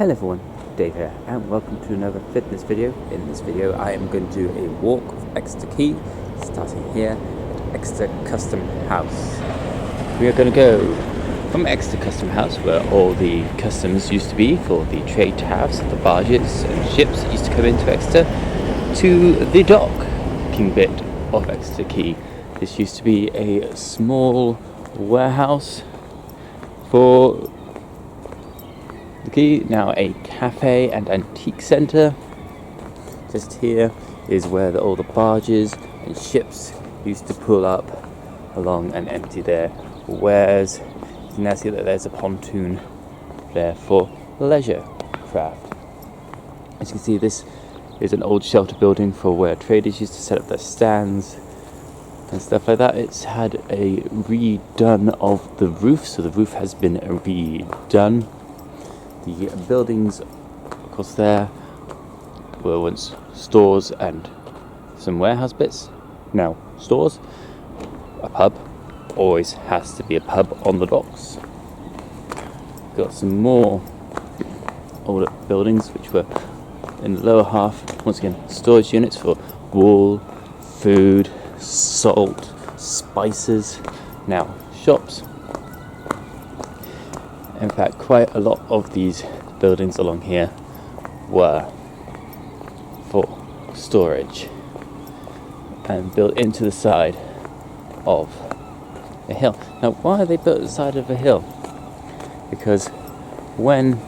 Hello everyone, Dave here, and welcome to another fitness video. In this video I am going to do a walk of Exeter Quay, starting here at Exeter Custom House. We are going to go from Exeter Custom House, where all the customs used to be for the trade tariffs, the barges and ships that used to come into Exeter, to the docking bit of Exeter Quay. This used to be a small warehouse for the quay, now a cafe and antique centre. Just here is where all the barges and ships used to pull up along and empty their wares. You can now see that there's a pontoon there for leisure craft. As you can see, this is an old shelter building for where traders used to set up their stands and stuff like that. It's had a redone of the roof, so the roof has been redone. The buildings across there were once stores and some warehouse bits. Now stores, a pub, always has to be a pub on the docks. Got some more older buildings which were in the lower half, once again storage units for wool, food, salt, spices. Now shops. In fact, quite a lot of these buildings along here were for storage and built into the side of a hill. Now, why are they built at the side of a hill? Because when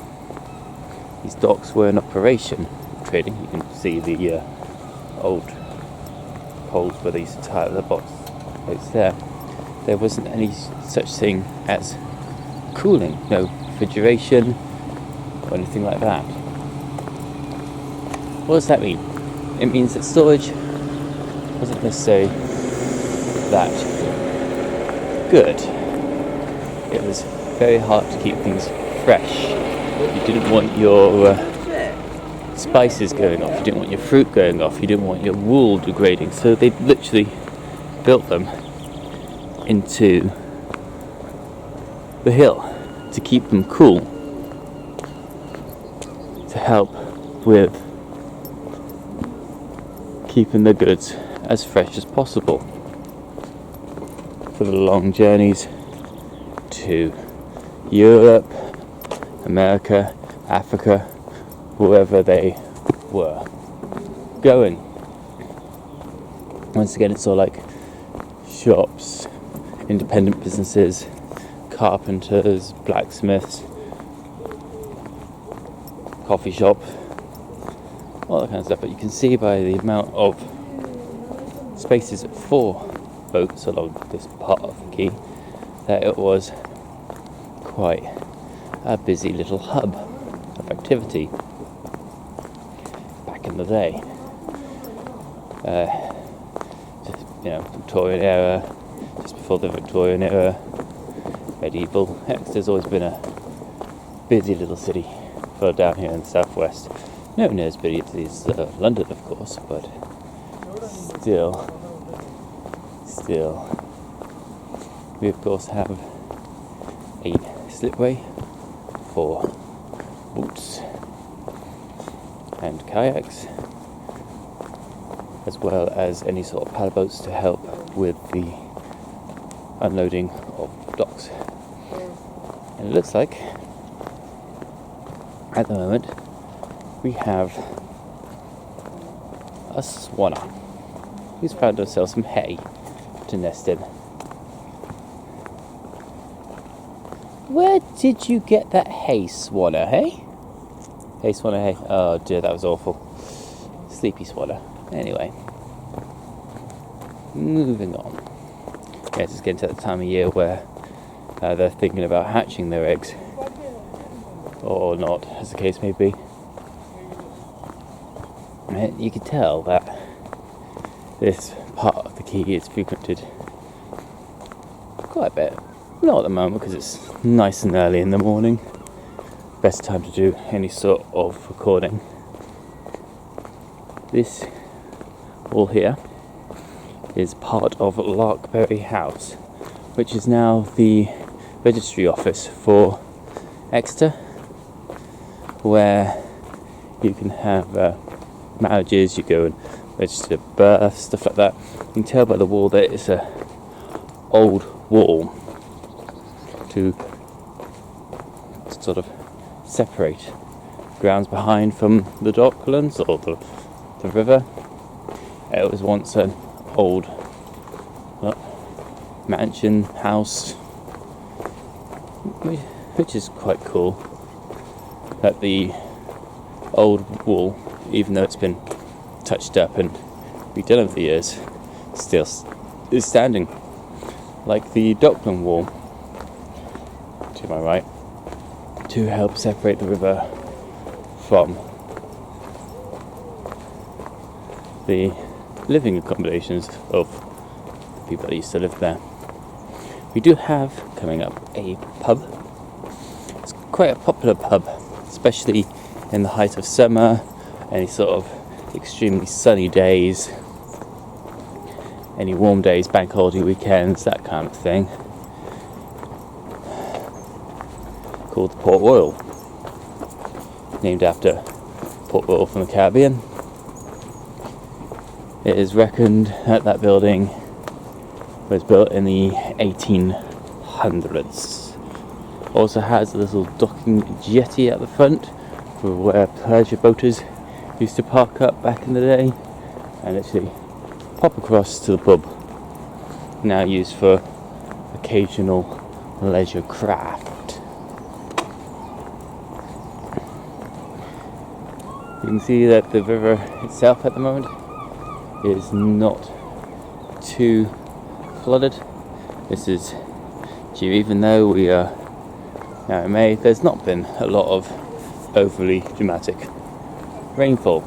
these docks were in operation, trading, you can see the old poles where they used to tie up the boats there. There wasn't any such thing as cooling, no refrigeration or anything like that. What does that mean? It means that storage wasn't necessarily that good. It was very hard to keep things fresh. You didn't want your spices going off, you didn't want your fruit going off, you didn't want your wool degrading, so they literally built them into the hill to keep them cool, to help with keeping the goods as fresh as possible for the long journeys to Europe, America, Africa, wherever they were going. Once again, it's all like shops, independent businesses, carpenters, blacksmiths, coffee shop, all that kind of stuff. But you can see by the amount of spaces for boats along this part of the quay that it was quite a busy little hub of activity back in the day. Victorian era, just before the Victorian era, medieval. Exeter's always been a busy little city for down here in the southwest. Nowhere near as busy as London, of course, but still, we of course have a slipway for boats and kayaks, as well as any sort of paddle boats to help with the unloading of docks. And it looks like at the moment we have a swanner who's found herself some hay to nest in. Where did you get that hay, swanner, hey? Hey, swanner, hey. Oh dear, that was awful. Sleepy swanner. Anyway, moving on. Yes, it's getting to that time of year where they're thinking about hatching their eggs, or not, as the case may be. And you can tell that this part of the quay is frequented quite a bit. Not at the moment, because it's nice and early in the morning. Best time to do any sort of recording. This wall here is part of Larkberry House, which is now the registry office for Exeter, where you can have marriages, you go and register births, stuff like that. You can tell by the wall that it's a old wall to sort of separate grounds behind from the docklands or the river. It was once an old mansion house, which is quite cool, that the old wall, even though it's been touched up and redone over the years, still is standing, like the Dockland wall to my right, to help separate the river from the living accommodations of the people that used to live there. We do have, coming up, a pub. It's quite a popular pub, especially in the height of summer, any sort of extremely sunny days, any warm days, bank holiday weekends, that kind of thing. Called the Port Royal, named after Port Royal from the Caribbean. It is reckoned that building was built in the 1800s. Also has a little docking jetty at the front for where pleasure boaters used to park up back in the day and literally pop across to the pub, now used for occasional leisure craft. You can see that the river itself at the moment is not too flooded. This is due, even though we are now in May, there's not been a lot of overly dramatic rainfall.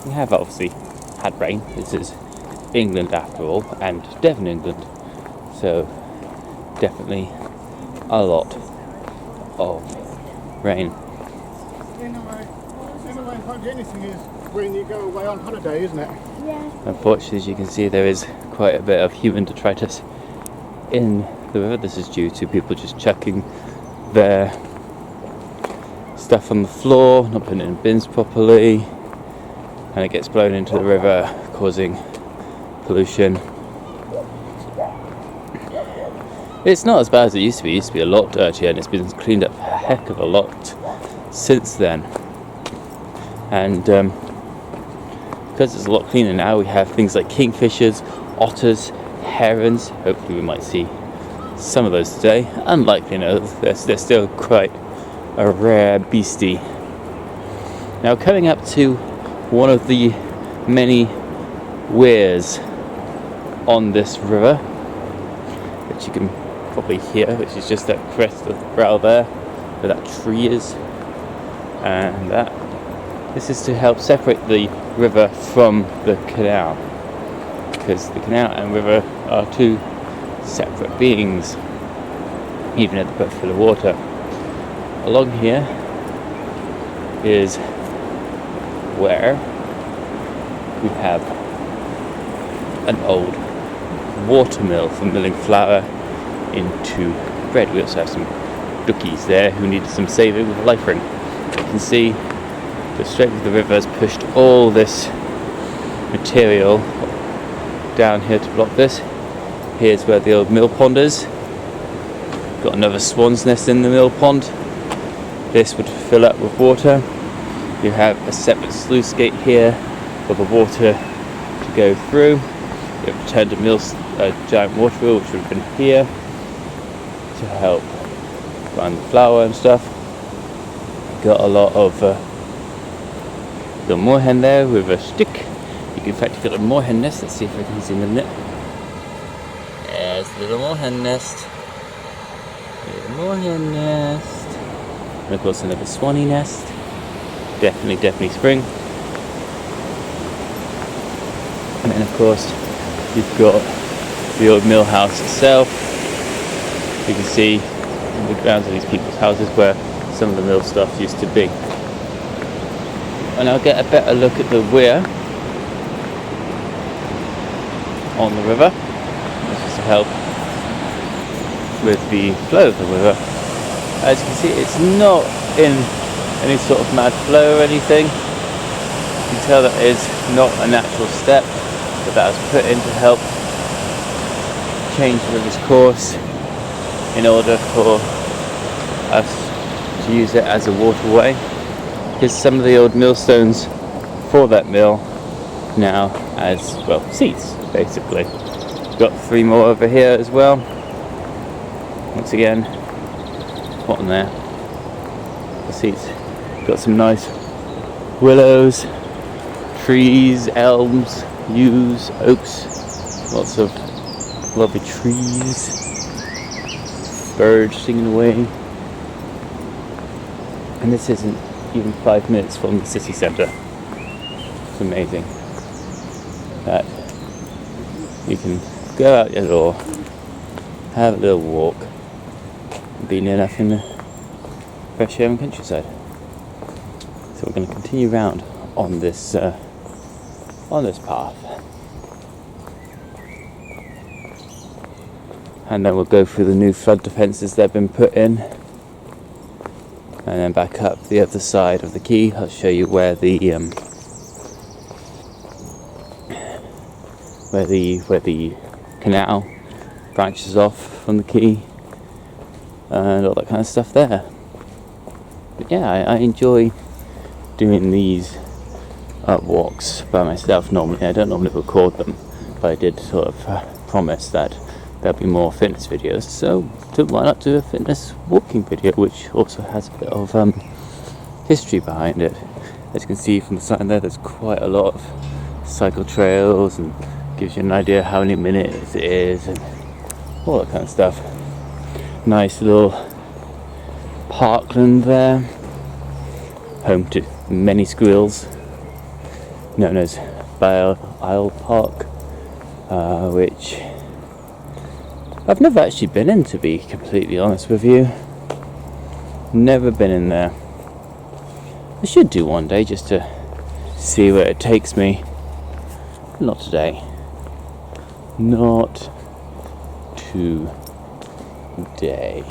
We have obviously had rain. This is England after all, and Devon, England, so definitely a lot of rain. In a way, hardly anything is when you go away on holiday, isn't it? Yeah. Unfortunately, as you can see, there is quite a bit of human detritus in the river. This is due to people just chucking their stuff on the floor, not putting it in bins properly, and it gets blown into the river, causing pollution. It's not as bad as it used to be. It used to be a lot dirtier, and it's been cleaned up a heck of a lot since then. And because it's a lot cleaner now, we have things like kingfishers, otters, herons. Hopefully we might see some of those today. Unlikely, no, they're still quite a rare beastie. Now, coming up to one of the many weirs on this river, which you can probably hear, which is just that crest of the brow there, where that tree is, and that. This is to help separate the river from the canal, because the canal and river are two separate beings, even if they're both full of water. Along here is where we have an old water mill for milling flour into bread. We also have some duckies there who needed some saving with a life ring. You can see the strength of the river has pushed all this material down here to block this. Here's where the old mill pond is. Got another swan's nest in the mill pond. This would fill up with water. You have a separate sluice gate here for the water to go through. You have turned a giant water wheel, which would have been here to help grind the flour and stuff. Got a lot of the moorhen there with a stick. You can, in fact, you've got a moorhen nest. Let's see if I can zoom in it. There's the little moorhen nest. There's a moorhen nest. And of course another swanee nest. Definitely spring. And then of course you've got the old mill house itself. You can see the grounds of these people's houses where some of the mill stuff used to be. And I'll get a better look at the weir on the river. This is to help with the flow of the river. As you can see, it's not in any sort of mad flow or anything. You can tell that is not a natural step, but that was put in to help change the river's course in order for us to use it as a waterway. Here's some of the old millstones for that mill now as, well, seats basically. Got 3 more over here as well. Once again, what on there? The seats. Got some nice willows, trees, elms, yews, oaks, lots of lovely trees, birds singing away. And this isn't even 5 minutes from the city centre. It's amazing that you can go out your door, have a little walk, and be near enough in the fresh air and countryside. So we're going to continue round on this path, and then we'll go through the new flood defences that have been put in, and then back up the other side of the quay. I'll show you where the canal branches off from the quay and all that kind of stuff there. But yeah, I enjoy doing these walks by myself normally. I don't normally record them, but I did sort of promise that there'll be more fitness videos, so why not do a fitness walking video which also has a bit of history behind it. As you can see from the sign there's quite a lot of cycle trails, and gives you an idea how many minutes it is and all that kind of stuff. Nice little parkland there, home to many squirrels, known as Bale Isle Park, which I've never actually been in, to be completely honest with you. Never been in there. I should do one day just to see where it takes me. Not today. Not today.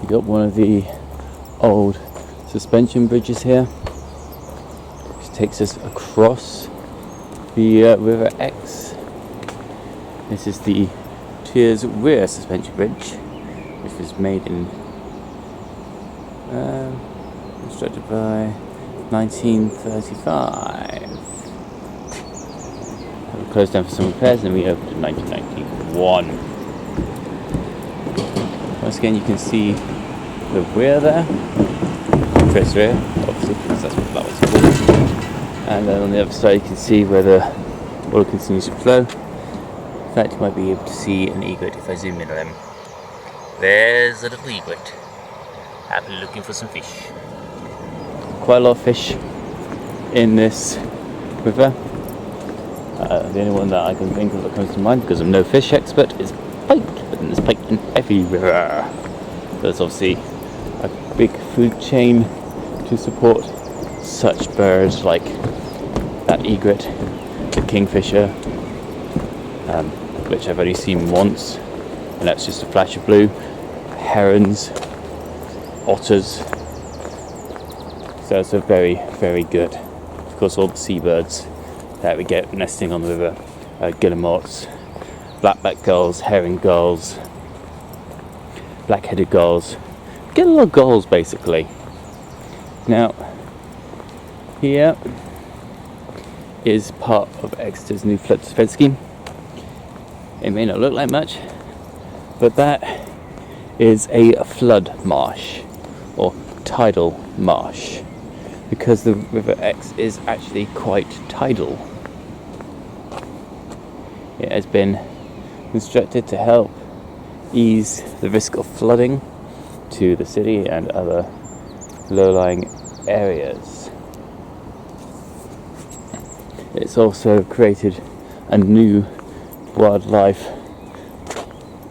We got one of the old suspension bridges here, which takes us across the River Exe. This is the Tiers rear suspension bridge, which was made in constructed by 1935. It closed down for some repairs and reopened in 1991. Once again, you can see the rear there, first rear, obviously, because that's what that was for. And then on the other side, you can see where the water continues to flow. In fact, you might be able to see an egret if I zoom in on him. There's a little egret, happily looking for some fish. Quite a lot of fish in this river. The only one that I can think of that comes to mind, because I'm no fish expert, is pike. But then there's pike in every river. There's obviously a big food chain to support such birds like that egret, the kingfisher, which I've only seen once, and that's just a flash of blue, herons, otters. So it's a very, very good. Of course, all the seabirds that we get nesting on the river, guillemots, black-backed gulls, herring gulls, black-headed gulls. Get a lot of gulls basically. Now, here is part of Exeter's new flood defence scheme. It may not look like much, but that is a flood marsh, or tidal marsh, because the River Exe is actually quite tidal. It has been constructed to help ease the risk of flooding to the city and other low-lying areas. It's also created a new wildlife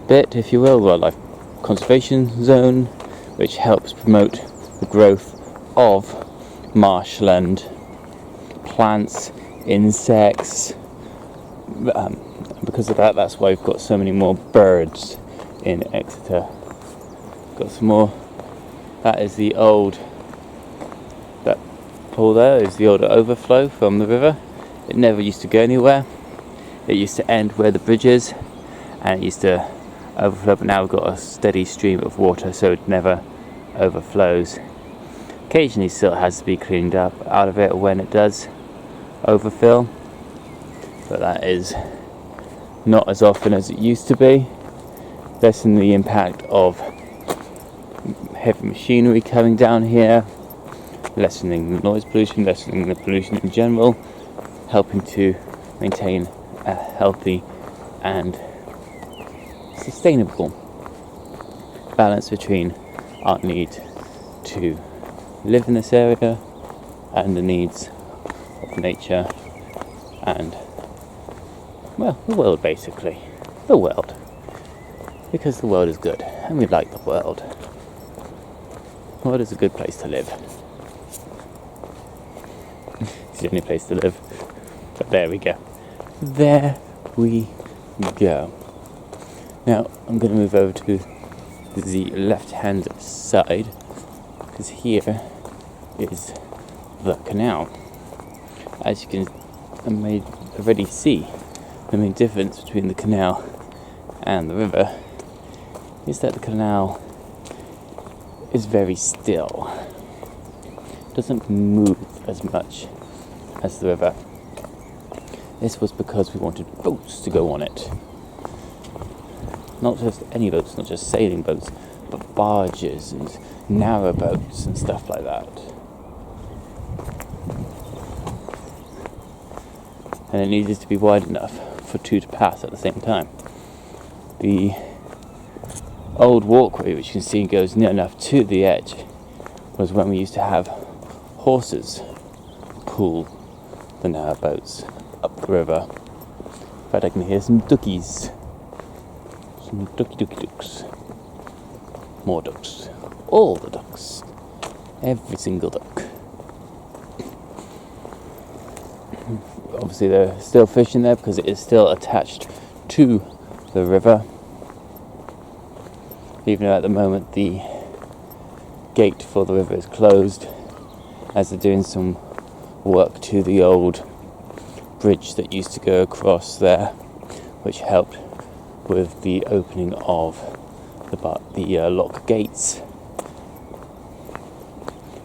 bit, if you will, wildlife conservation zone, which helps promote the growth of marshland, plants, insects. Because of that, that's why we've got so many more birds in Exeter. Got some more That is the old, that pool there is the old overflow from the river. It never used to go anywhere. It used to end where the bridge is, and it used to overflow, but now we've got a steady stream of water, so it never overflows. Occasionally still has to be cleaned up out of it when it does overfill, but that is not as often as it used to be. Lessen the impact of heavy machinery coming down here, lessening the noise pollution, lessening the pollution in general, helping to maintain a healthy and sustainable balance between our need to live in this area and the needs of nature and, well, the world basically. The world. Because the world is good and we like the world. The world is a good place to live. It's the only place to live. But there we go. There we go. Now I'm going to move over to the left hand side, because here is the canal. As you can already see, the main difference between the canal and the river is that the canal is very still. It doesn't move as much as the river. This was because we wanted boats to go on it. Not just any boats, not just sailing boats, but barges and narrow boats and stuff like that. And it needed to be wide enough for two to pass at the same time. The old walkway, which you can see goes near enough to the edge, was when we used to have horses pull the narrow boats up the river. In fact, I can hear some duckies. Some ducks. More ducks. All the ducks. Every single duck. Obviously there are still fish in there because it is still attached to the river. Even though at the moment the gate for the river is closed, as they're doing some work to the old bridge that used to go across there, which helped with the opening of the lock gates,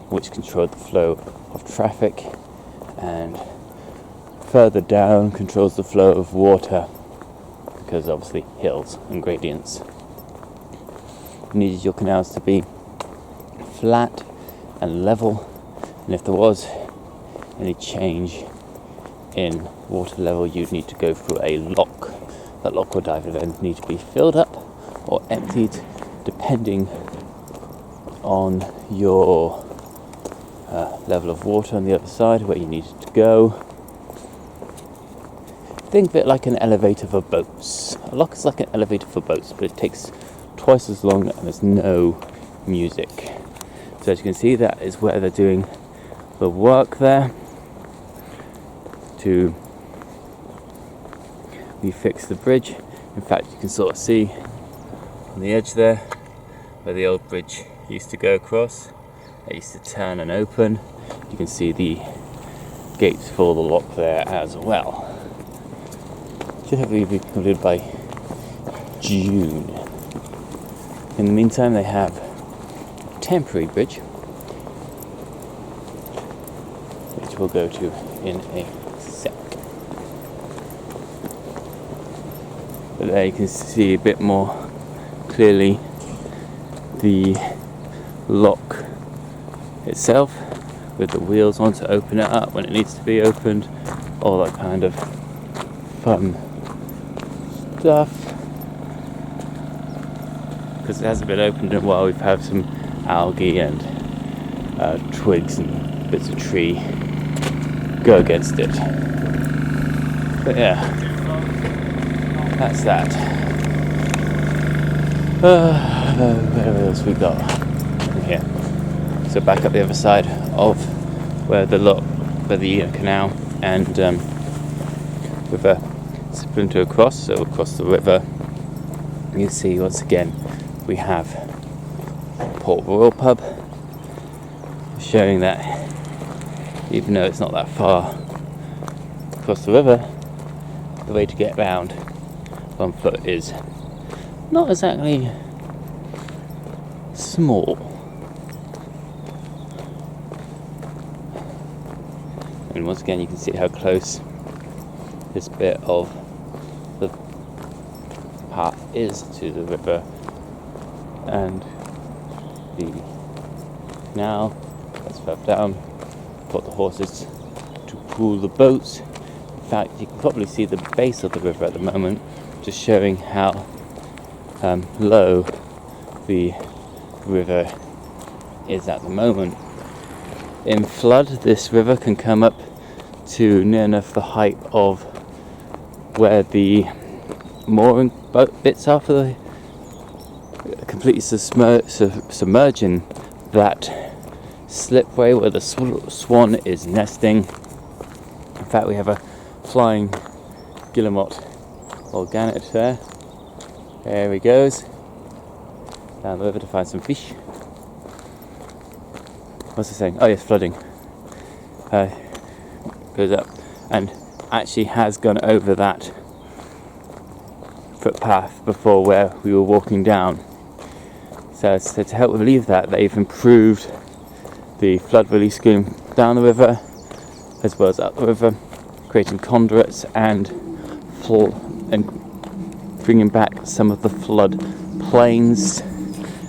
which controlled the flow of traffic, and further down controls the flow of water, because obviously hills and gradients. You needed your canals to be flat and level, and if there was any change in water level, you'd need to go through a lock. That lock would either then need to be filled up or emptied, depending on your level of water on the other side where you needed to go. Think of it like an elevator for boats. A lock is like an elevator for boats, but it takes twice as long and there's no music. So as you can see, that is where they're doing the work there to refix the bridge. In fact, you can sort of see on the edge there where the old bridge used to go across. It used to turn and open. You can see the gates for the lock there as well. Should hopefully be completed by June. In the meantime, they have a temporary bridge, which we'll go to in a sec. But there you can see a bit more clearly the lock itself, with the wheels on to open it up when it needs to be opened, all that kind of fun stuff. Because it hasn't been opened in a while, we've had some algae and twigs and bits of tree go against it. But yeah, that's that. Where else we got in here? So back up the other side of where the canal and river splinter across, so across the river, you see once again we have Port Royal pub, showing that even though it's not that far across the river, the way to get around on foot is not exactly small. And once again, you can see how close this bit of the path is to the river, and the canal that's further down for the horses to pull the boats. In fact, you can probably see the base of the river at the moment, just showing how low the river is at the moment. In flood, this river can come up to near enough the height of where the mooring boat bits are for the completely submerging that slipway where the swan is nesting. In fact, we have a flying guillemot or gannet there. There he goes down the river to find some fish. What's it saying? Oh yes, flooding. Goes up and actually has gone over that footpath before where we were walking down. So to help relieve that, they've improved the flood release scheme down the river as well as up the river, creating conduits and bringing back some of the flood plains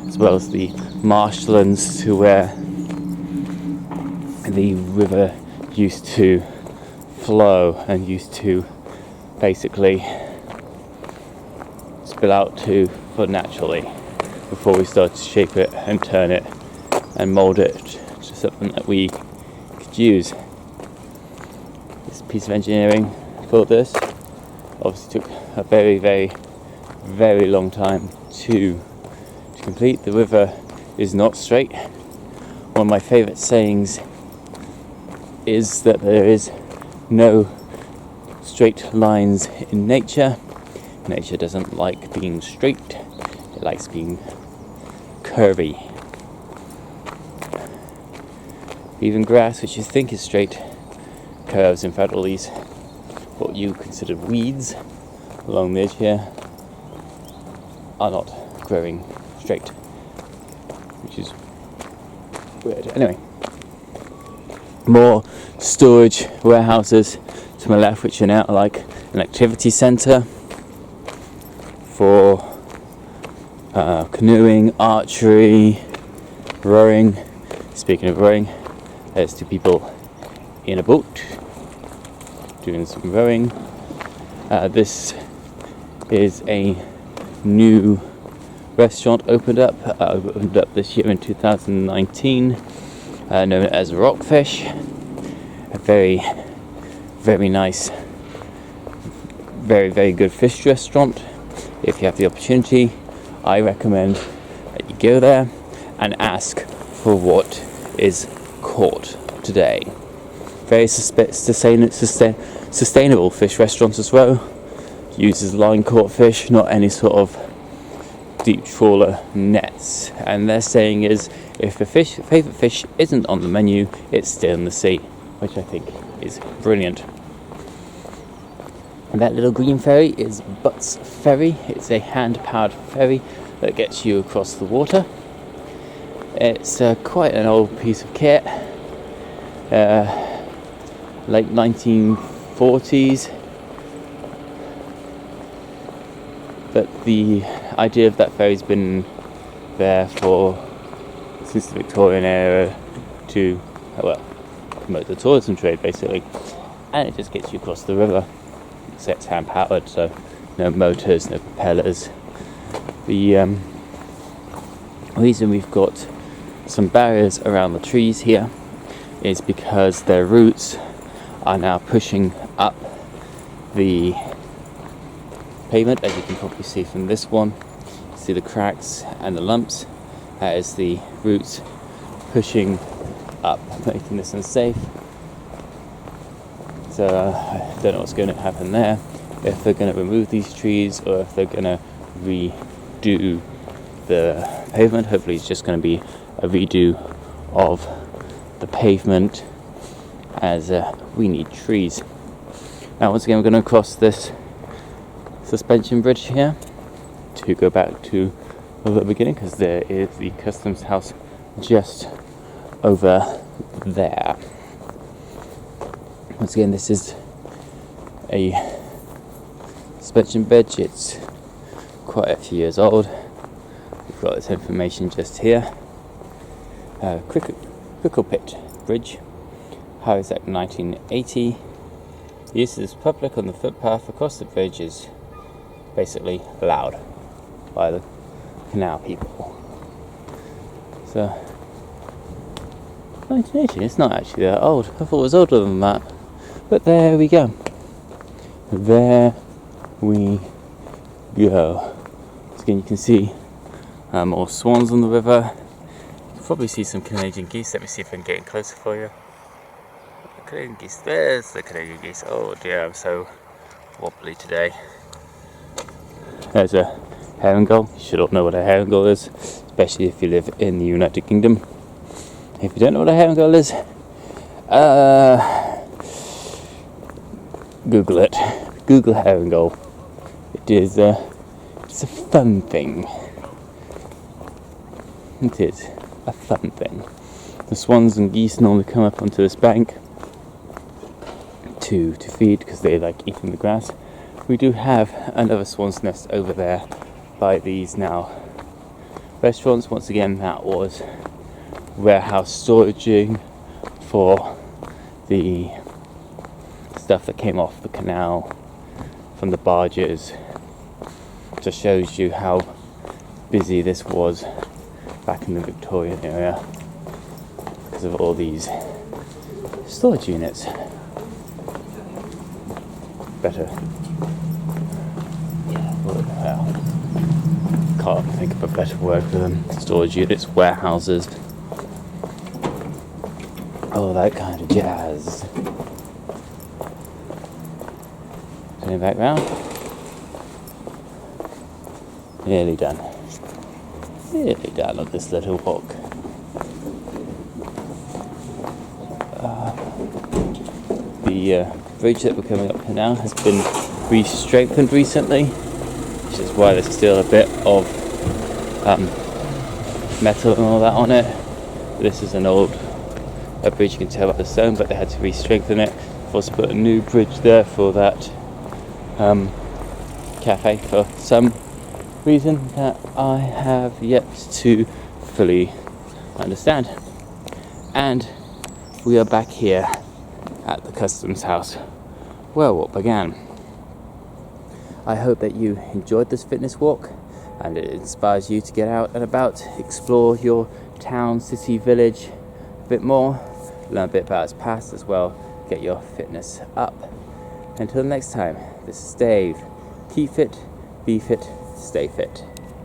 as well as the marshlands to where the river used to flow and used to basically spill out to flood naturally before we started to shape it and turn it and mould it to something that we could use. This piece of engineering for this obviously took a very, very, very long time to complete. The river is not straight. One of my favourite sayings is that there is no straight lines in nature. Nature doesn't like being straight, it likes being curvy. Even grass, which you think is straight, curves. In fact, all these what you consider weeds along the edge here are not growing straight, which is weird. Anyway, more storage warehouses to my left, which are now like an activity centre for canoeing, archery, rowing. Speaking of rowing, there's two people in a boat doing some rowing. This is a new restaurant opened up this year in 2019, known as Rockfish. A very, very nice, very, very good fish restaurant. If you have the opportunity, I recommend that you go there and ask for what is caught today. Very sustainable fish restaurants as well. Uses line caught fish, not any sort of deep trawler nets. And their saying is, if the favourite fish isn't on the menu, it's still in the sea, which I think is brilliant. And that little green ferry is Butts Ferry. It's a hand-powered ferry that gets you across the water. It's quite an old piece of kit, late 1940s. But the idea of that ferry's been there since the Victorian era to, promote the tourism trade basically. And it just gets you across the river. It's hand powered, so no motors, no propellers. The reason we've got some barriers around the trees here is because their roots are now pushing up the pavement, as you can probably see from this one. See the cracks and the lumps. That is the roots pushing up, making this unsafe. So I don't know what's going to happen there, if they're going to remove these trees or if they're going to redo the pavement. Hopefully it's just going to be a redo of the pavement, as we need trees. Now once again we're going to cross this suspension bridge here to go back to the beginning, because there is the customs house just over there. Once again, this is a suspension bridge. It's quite a few years old. We've got this information just here. Crickle Pit Bridge, Highways Act 1980. The use is public on the footpath across the bridge is basically allowed by the canal people. So 1980, it's not actually that old. I thought it was older than that. But there we go. There we go. Again, you can see more swans on the river. You can probably see some Canadian geese. Let me see if I can get in closer for you. Canadian geese. There's the Canadian geese. Oh dear, I'm so wobbly today. There's a herring gull. You should all know what a herring gull is, especially if you live in the United Kingdom. If you don't know what a herring gull is, Google it. Google herring gull. It is it's a fun thing. It is a fun thing. The swans and geese normally come up onto this bank to feed, because they like eating the grass. We do have another swan's nest over there by these now restaurants. Once again, that was warehouse storaging for the stuff that came off the canal from the barges. Just shows you how busy this was back in the Victorian area because of all these storage units. Better. Well, can't think of a better word for them. Storage units, warehouses, all that kind of jazz. Turning back round. Nearly done. Nearly done on this little walk. The bridge that we're coming up to now has been re-strengthened recently, which is why there's still a bit of metal and all that on it. This is an old bridge, you can tell by the stone, but they had to re-strengthen it. They've also put a new bridge there for that cafe for some reason that I have yet to fully understand. And we are back here at the customs house where what began. I hope that you enjoyed this fitness walk and it inspires you to get out and about, explore your town, city, village a bit more, learn a bit about its past as well, get your fitness up. Until next time, this is Dave. Keep fit, be fit, stay fit.